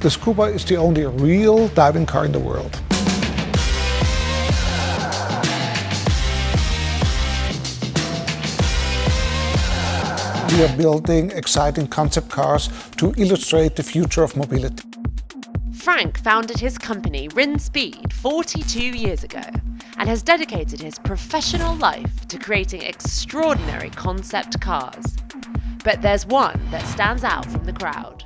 The sQuba is the only real diving car in the world. We are building exciting concept cars to illustrate the future of mobility. Frank founded his company Rinspeed 42 years ago and has dedicated his professional life to creating extraordinary concept cars. But there's one that stands out from the crowd.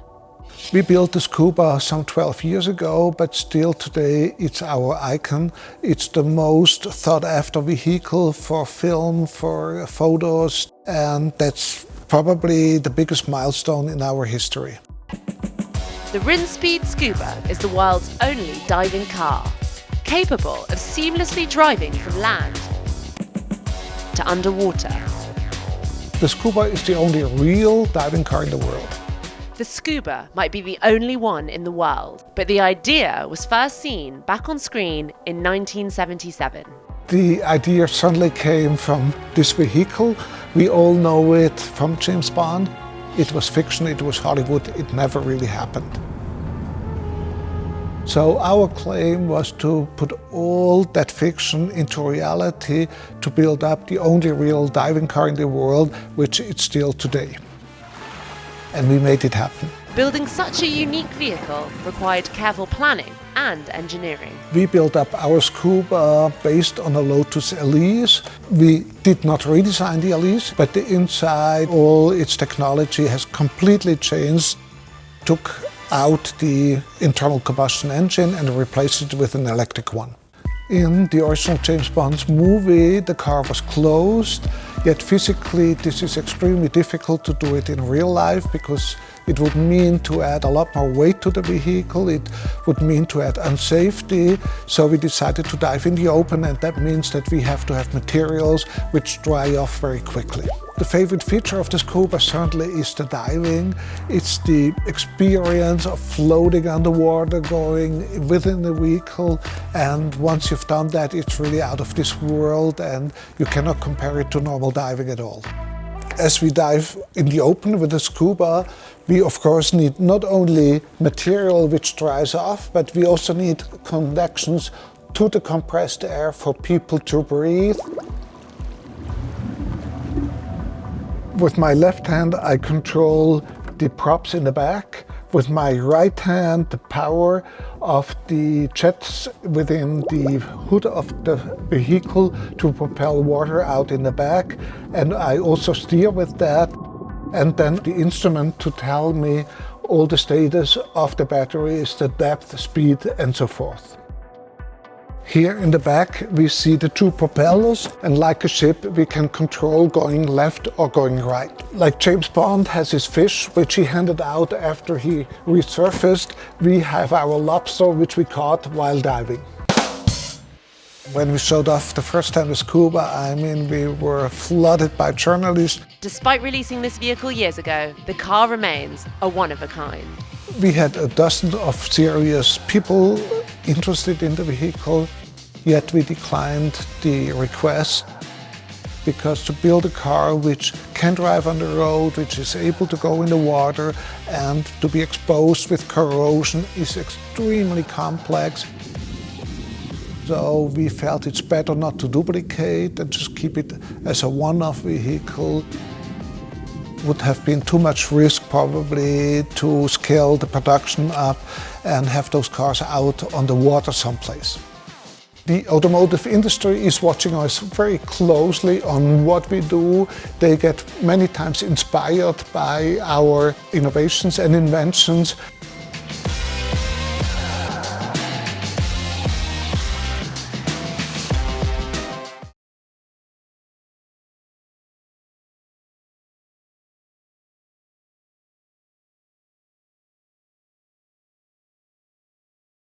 We built the sQuba some 12 years ago, but still today it's our icon. It's the most sought after vehicle for film, for photos, and that's probably the biggest milestone in our history. The Rinspeed sQuba is the world's only diving car, capable of seamlessly driving from land to underwater. The sQuba is the only real diving car in the world. The sQuba might be the only one in the world, but the idea was first seen back on screen in 1977. The idea suddenly came from this vehicle. We all know it from James Bond. It was fiction, it was Hollywood, it never really happened. So our claim was to put all that fiction into reality to build up the only real diving car in the world, which it's still today. And we made it happen. Building such a unique vehicle required careful planning and engineering. We built up our sQuba based on a Lotus Elise. We did not redesign the Elise, but the inside, all its technology has completely changed. Took out the internal combustion engine and replaced it with an electric one. In the original James Bond movie, the car was closed, yet physically this is extremely difficult to do it in real life because it would mean to add a lot more weight to the vehicle, it would mean to add unsafety, so we decided to dive in the open, and that means that we have to have materials which dry off very quickly. The favorite feature of the sQuba certainly is the diving. It's the experience of floating underwater, going within the vehicle, and once you've done that, it's really out of this world and you cannot compare it to normal diving at all. As we dive in the open with the sQuba, we of course need not only material which dries off, but we also need connections to the compressed air for people to breathe. With my left hand, I control the props in the back. With my right hand, the power of the jets within the hood of the vehicle to propel water out in the back. And I also steer with that. And then the instrument to tell me all the status of the batteries, the depth, speed, and so forth. Here in the back we see the two propellers, and like a ship we can control going left or going right. Like James Bond has his fish, which he handed out after he resurfaced, we have our lobster, which we caught while diving. When we showed off the first time the sQuba, I mean, we were flooded by journalists. Despite releasing this vehicle years ago, the car remains a one-of-a-kind. We had a dozen of serious people interested in the vehicle, yet we declined the request because to build a car which can drive on the road, which is able to go in the water and to be exposed with corrosion is extremely complex. So we felt it's better not to duplicate and just keep it as a one-off vehicle. Would have been too much risk probably to scale the production up and have those cars out on the water someplace. The automotive industry is watching us very closely on what we do. They get many times inspired by our innovations and inventions.